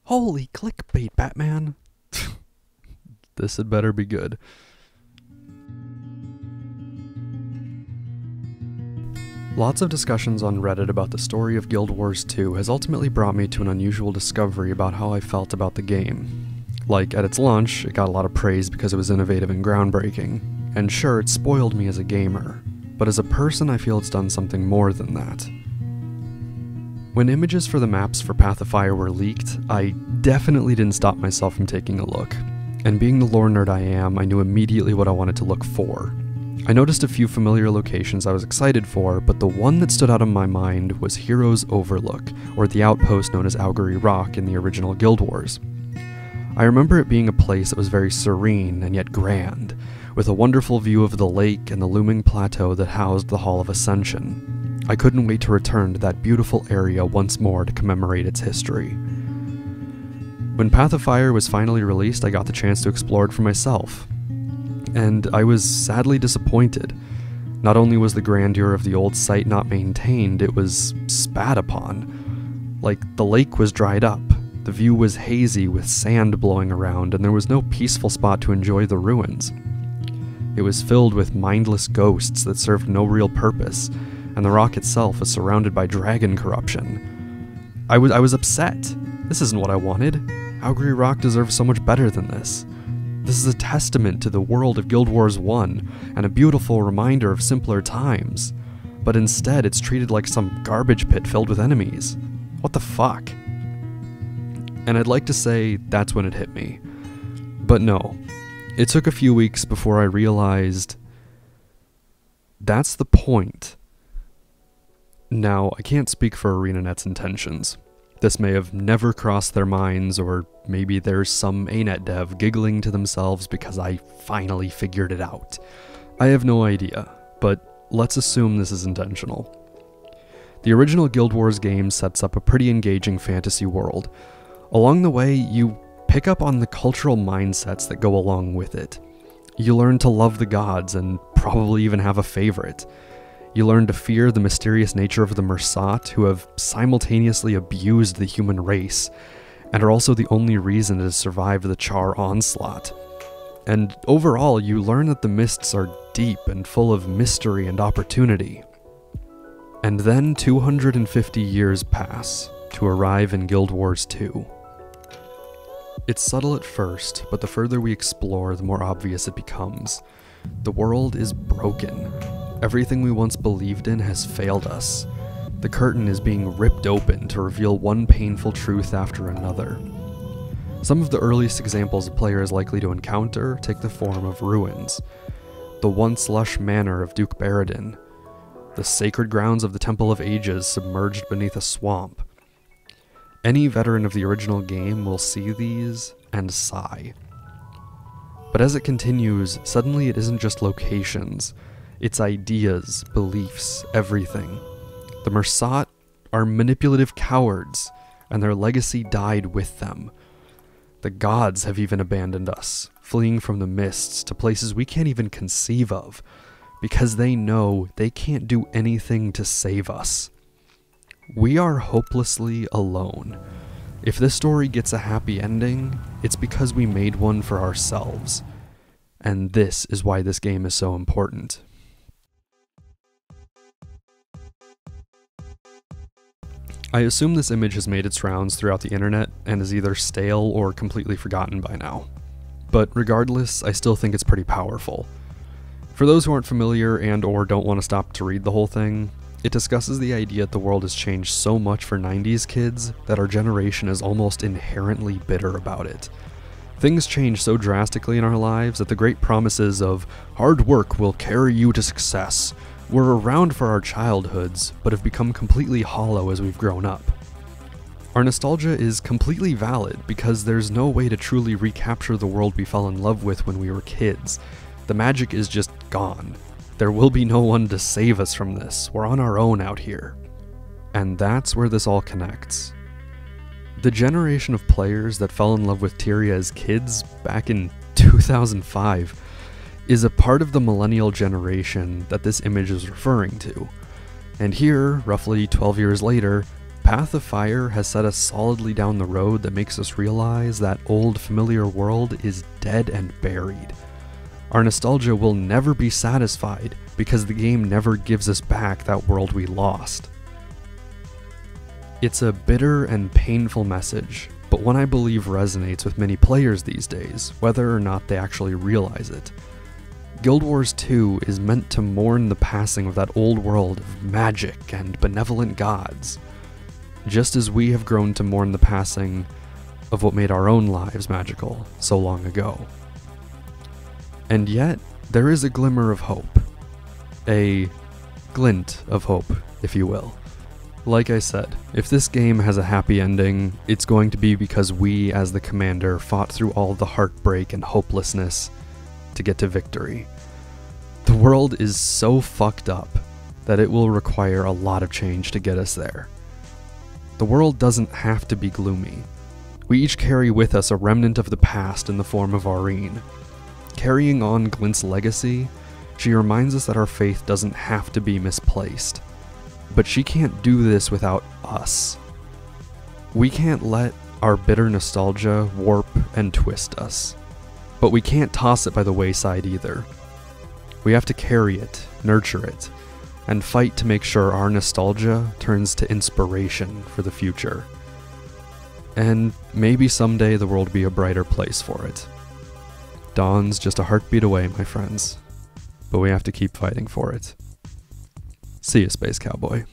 Holy clickbait, Batman! This had better be good. Lots of discussions on Reddit about the story of Guild Wars 2 has ultimately brought me to an unusual discovery about how I felt about the game. Like, at its launch, it got a lot of praise because it was innovative and groundbreaking, and sure, it spoiled me as a gamer, but as a person I feel it's done something more than that. When images for the maps for Path of Fire were leaked, I definitely didn't stop myself from taking a look, and being the lore nerd I am, I knew immediately what I wanted to look for. I noticed a few familiar locations I was excited for, but the one that stood out in my mind was Heroes Overlook, or the outpost known as Augury Rock in the original Guild Wars. I remember it being a place that was very serene and yet grand, with a wonderful view of the lake and the looming plateau that housed the Hall of Ascension. I couldn't wait to return to that beautiful area once more to commemorate its history. When Path of Fire was finally released, I got the chance to explore it for myself. And I was sadly disappointed. Not only was the grandeur of the old site not maintained, it was spat upon. Like, the lake was dried up, the view was hazy with sand blowing around, and there was no peaceful spot to enjoy the ruins. It was filled with mindless ghosts that served no real purpose, and the rock itself was surrounded by dragon corruption. I was upset. This isn't what I wanted. Augury Rock deserves so much better than this. This is a testament to the world of Guild Wars 1, and a beautiful reminder of simpler times. But instead, it's treated like some garbage pit filled with enemies. What the fuck? And I'd like to say that's when it hit me. But no. It took a few weeks before I realized that's the point. Now, I can't speak for ArenaNet's intentions. This may have never crossed their minds, or maybe there's some ANET dev giggling to themselves because I finally figured it out. I have no idea, but let's assume this is intentional. The original Guild Wars game sets up a pretty engaging fantasy world. Along the way, you pick up on the cultural mindsets that go along with it. You learn to love the gods and probably even have a favorite. You learn to fear the mysterious nature of the Mersat, who have simultaneously abused the human race, and are also the only reason it has survived the Char onslaught. And overall, you learn that the mists are deep and full of mystery and opportunity. And then 250 years pass to arrive in Guild Wars 2. It's subtle at first, but the further we explore, the more obvious it becomes. The world is broken. Everything we once believed in has failed us. The curtain is being ripped open to reveal one painful truth after another. Some of the earliest examples a player is likely to encounter take the form of ruins. The once lush manor of Duke Baradin, the sacred grounds of the Temple of Ages submerged beneath a swamp. Any veteran of the original game will see these and sigh. But as it continues, suddenly it isn't just locations. It's ideas, beliefs, everything. The Mersat are manipulative cowards, and their legacy died with them. The gods have even abandoned us, fleeing from the mists to places we can't even conceive of, because they know they can't do anything to save us. We are hopelessly alone. If this story gets a happy ending, it's because we made one for ourselves. And this is why this game is so important. I assume this image has made its rounds throughout the internet and is either stale or completely forgotten by now. But regardless, I still think it's pretty powerful. For those who aren't familiar and or don't want to stop to read the whole thing, it discusses the idea that the world has changed so much for 90s kids that our generation is almost inherently bitter about it. Things change so drastically in our lives that the great promises of hard work will carry you to success were around for our childhoods, but have become completely hollow as we've grown up. Our nostalgia is completely valid because there's no way to truly recapture the world we fell in love with when we were kids. The magic is just gone. There will be no one to save us from this. We're on our own out here. And that's where this all connects. The generation of players that fell in love with Tyria as kids back in 2005 is a part of the millennial generation that this image is referring to. And here, roughly 12 years later, Path of Fire has set us solidly down the road that makes us realize that old familiar world is dead and buried. Our nostalgia will never be satisfied because the game never gives us back that world we lost. It's a bitter and painful message, but one I believe resonates with many players these days, whether or not they actually realize it. Guild Wars 2 is meant to mourn the passing of that old world of magic and benevolent gods, just as we have grown to mourn the passing of what made our own lives magical so long ago. And yet, there is a glimmer of hope. A glint of hope, if you will. Like I said, if this game has a happy ending, it's going to be because we, as the commander, fought through all the heartbreak and hopelessness to get to victory. The world is so fucked up that it will require a lot of change to get us there. The world doesn't have to be gloomy. We each carry with us a remnant of the past in the form of Aurene. Carrying on Glint's legacy, she reminds us that our faith doesn't have to be misplaced. But she can't do this without us. We can't let our bitter nostalgia warp and twist us. But we can't toss it by the wayside either. We have to carry it, nurture it, and fight to make sure our nostalgia turns to inspiration for the future. And maybe someday the world will be a brighter place for it. Dawn's just a heartbeat away, my friends, but we have to keep fighting for it. See ya, Space Cowboy.